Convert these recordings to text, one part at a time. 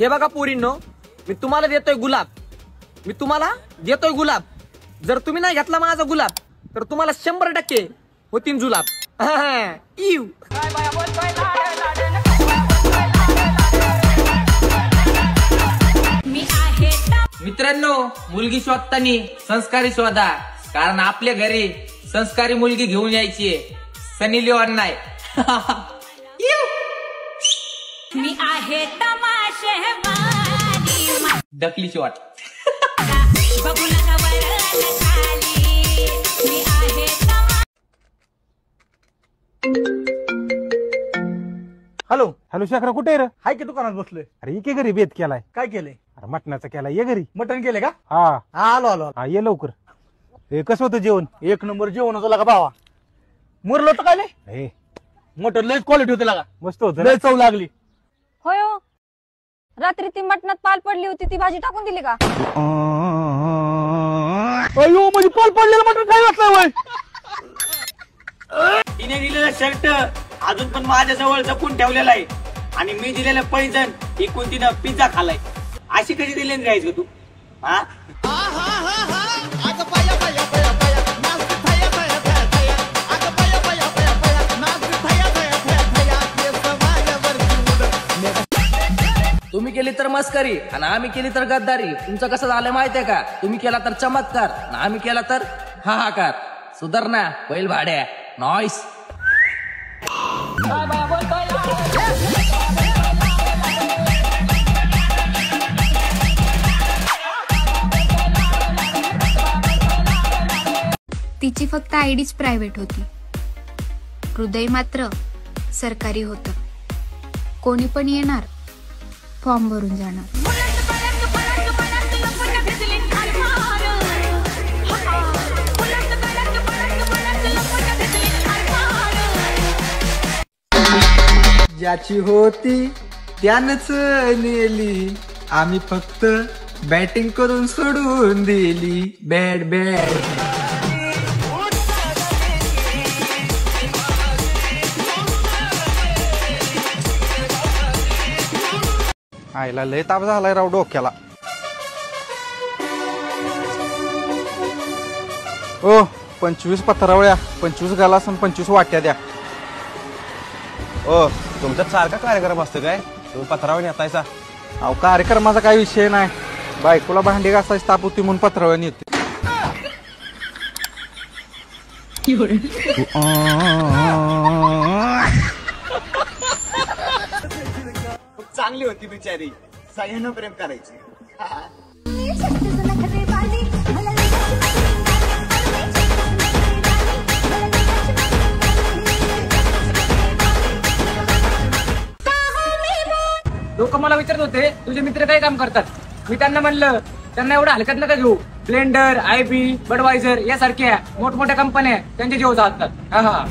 हे बघा पोरींनो, मी तुम्हाला देतोय गुलाब, मी तुम्हाला देतोय गुलाब. जर तुम्ही नाही घेतला माझा गुलाब तर तुम्हाला 100% होतीन जुलाब. इव मित्रांनो, मुलगी शोधताना संस्कारी शोधा, कारण आपल्या घरी संस्कारी मुलगी घेऊन यायची. सनी लिओन नाही. मी आहे तमाशेवाली. डकली शॉट. बघू नका बरं खाली. मी आहे हॅलो हॅलो शेखरा, कुठे आहे रे? हाय की दुकानात बसलोय. अरे ये घरी बेत केलाय. काय केलंय? अरे मटणाचा केलाय, ये घरी. मटण केले का? हा आलो आलो. हा ये लवकर. हे कसं होतं जेवण? एक नंबर जेवण होतं लागा भावा. मुरलं होतं काय नाही? हे मटण लय क्वालिटी होते लागा. मस्त होतं लय चव लागली. होय हो. रात्री ती मटणात पाल पडली होती, ती भाजी टाकून दिली का? अयो म्हणजे पाल पडलेलं मटण काय वाटलं वय? तिने दिलेला शर्ट अजून पण माझ्या जवळ जपून ठेवलेला आहे आणि मी दिलेलं पैजण इकून तिनं पिझ्झा खालाय. अशी कशी दिली राहायचं तू? हा तुम्ही केली तर मस्करी आणि आम्ही केली तर गद्दारी. तुमचं कसं झालं माहितीये का? तुम्ही केला तर चमत्कार आणि आम्ही केला तर हाहाकार. सुधारणा बैल भाड्या नॉइस. तिची फक्त आयडीच प्रायव्हेट होती, हृदय मात्र सरकारी होतं. कोणी पण येणार, फॉर्म भरून जाणार. ज्याची होती त्यानंच नेली, आम्ही फक्त बॅटिंग करून सोडून दिली. Bad bad. आईला लय ताप झालाय राव डोक्याला. ओ 25 पत्रावळ्या, 25 गालास आणि 25 वाट्या द्या. ओ तुमच्यात सारखा कार्यक्रम असतो काय? तुम्ही पत्रावळी नेतायचा? अहो कार्यक्रमाचा काही विषय नाही, बायकोला भांडी घासायची ताप होती म्हणून पत्रावळ्या नेते. चांगली होती बिचारी, सगळ्यांना प्रेम करायची. लोक मला विचारत होते तुझे मित्र काय काम करतात. मी त्यांना म्हणलं त्यांना एवढं हलकत नका घेऊ. ब्लेंडर, आयबी, बडवायझर यासारख्या मोठमोठ्या कंपन्या त्यांचे जीव जातात. हा हा.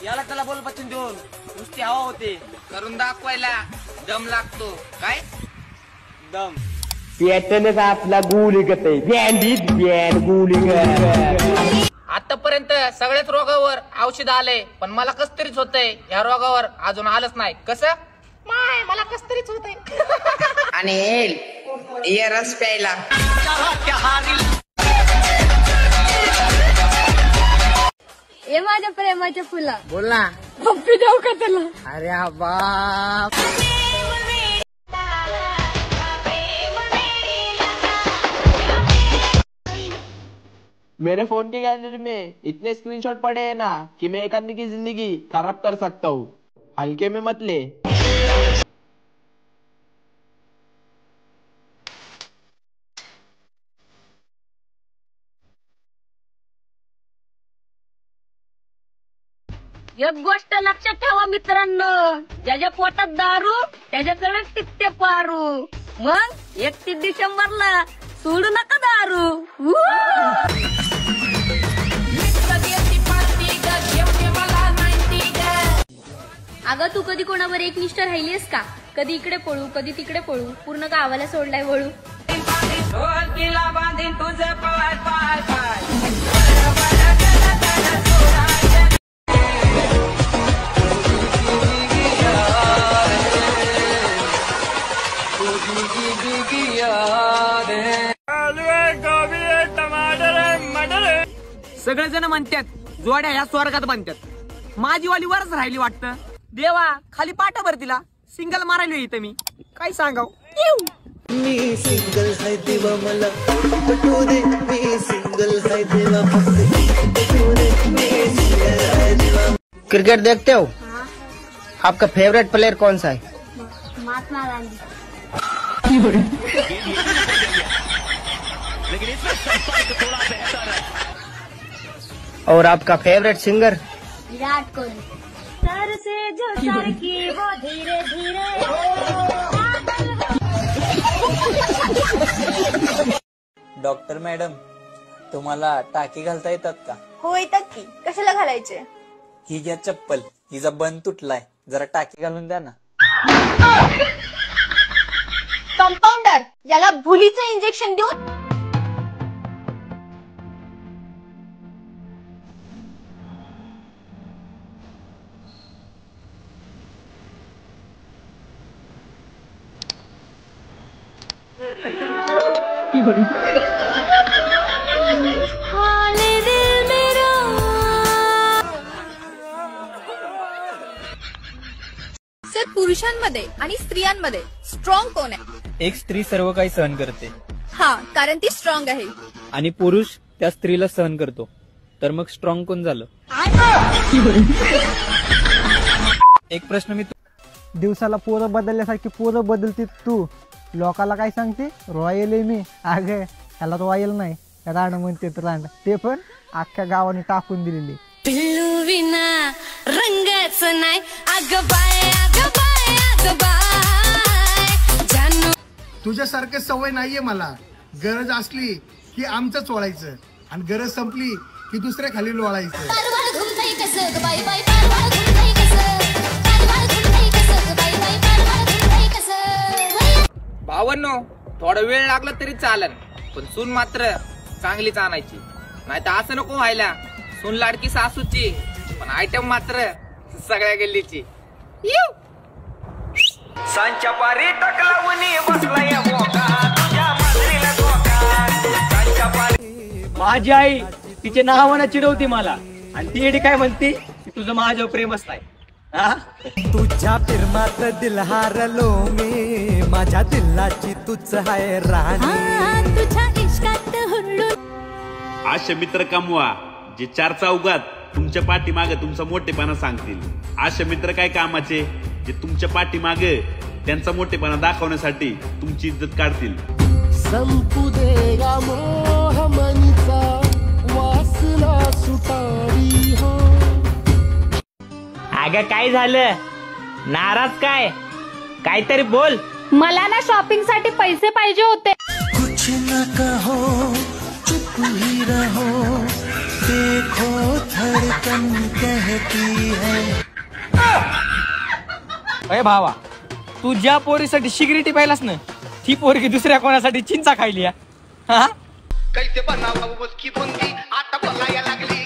याला त्याला बोल बच्चन देऊन नुसती हवा होते, करून दाखवायला दम लागतो. काय दम? पॅटर्नच आपला गुलिगत आहे. बँडीत बँड गुलिगत. आतापर्यंत सगळ्याच रोगावर औषध आलंय, पण मला कस तरीच होतंय. या रोगावर अजून आलंच नाही. कसं? मला कस तरीच होतंय. आणि ये रस प्यायला. ए माझ्या प्रेमाच्या फुला, बोल ना. पप्पी देऊ का त्याला? अरे बाप. मेरे फोन के गैलरी में इतने स्क्रीनशॉट पड़े हैं ना कि मैं एक आदमी की जिंदगी खराब कर सकता हूँ. हल्के में मत ले. एक गोष्ट लक्षात ठेवा मित्रांनो, ज्याच्या पोटात दारू त्याच्याकडे टिकते पारू. मग 31 डिसेंबरला सोडू नका दारू. अगं तू कधी कोणावर एकनिष्ठ राहिलीस का? कधी इकडे पळू, कधी तिकडे पळू, पूर्ण गावाला सोडलाय वळू. बांधीन तुझं पाय पाय पाय. सगळेजण म्हणतात जोड्या ह्या स्वर्गात बांधतात. माझी वाली वरच राहिली वाटतं. देवा खाली पाठ भर तिला सिंगल मारायला इथं मी काय सांगाव. मी सिंगल है देवा मला पटू दे, मी सिंगल है देवा पटू दे, मी सिंगल है देवा. क्रिकेट देखते हो? आपका फेवरेट प्लेयर कौन सा है? महात्मा गांधी. और आपका favourite singer? Virat Kohli. Sir से जो सर की वो धीरे धीरे. डॉक्टर मॅडम, तुम्हाला टाके घालता येतात का? हो येतात की. कशाला घालायचे? ही घ्या चप्पल, हिचा बंद तुटलाय, जरा टाके घालून द्या ना. कंपाऊंडर, याला भुलीचं इंजेक्शन देऊन. सर, पुरुषांमध्ये आणि स्त्रियांमध्ये स्ट्रॉंग कोण आहे? एक स्त्री सर्व काही सहन करते. हा, कारण ती स्ट्रॉंग आहे. आणि पुरुष त्या स्त्रीला सहन करतो. तर मग स्ट्रॉंग कोण झालं? एक प्रश्न मी दिवसाला पोरं बदलल्यासारखी पोरं बदलते तू. लोकाला काय सांगते? रॉयल आहे मी. अगं त्याला रॉयल नाही, राण म्हणते राण, ते पण अख्ख्या गावाने टाकून दिलेली. पिल्लू विना रंगच नाही. अगं बाय अगं बाय अगं बाय जानू. तुझ्यासारखं सवय नाहीये मला. गरज असली की आमचं चोळायचं आणि गरज संपली की दुसऱ्या खाली लोळायचं. भावांनो, थोडा वेळ लागला तरी चालेल, पण सून मात्र चांगलीच आणायची. नाही तर असं नको व्हायला, सून लाडकी सासूची पण आयटम मात्र सगळ्या गल्लीची. सांच्या पारी टकलावणी बसलाय बोका, तुझ्या मांजरीला धोका. सांच्या पारी. माझी आई तिच्या नावानं चिडवते मला आणि ती एडी काय म्हणते की तुझं माझ्यावर प्रेमच नाही. तुझ्या प्रेमात दिल हारलो मी, माझ्या दिलाची तुझ आहे राणी. तुझ्या इश्कात हुरळू. असे मित्र कमवा जे चार चौघात तुमच्या पाठीमागे तुमचा मोठेपणा सांगतील. असे मित्र काय कामाचे जे तुमच्या पाठीमागे त्यांचा मोठेपणा दाखवण्यासाठी तुमची इज्जत काढतील. संपू दे या मोह मनीचा वासना सुटावी हो. अगं काय झालं? नाराज काय? काहीतरी बोल. मला ना शॉपिंग साठी पैसे पाहिजे होते. कुछ न कहो चुप ही रहो, देखो धड़कन कहती है. अरे भावा, तू ज्या पोरीसाठी सिगरेटी पाहिलास ना, ती पोरगी दुसऱ्या कोणासाठी चिंचा खायली. हा, कैसे बनावा उसकी बुंदी, आता बोलायला लागली.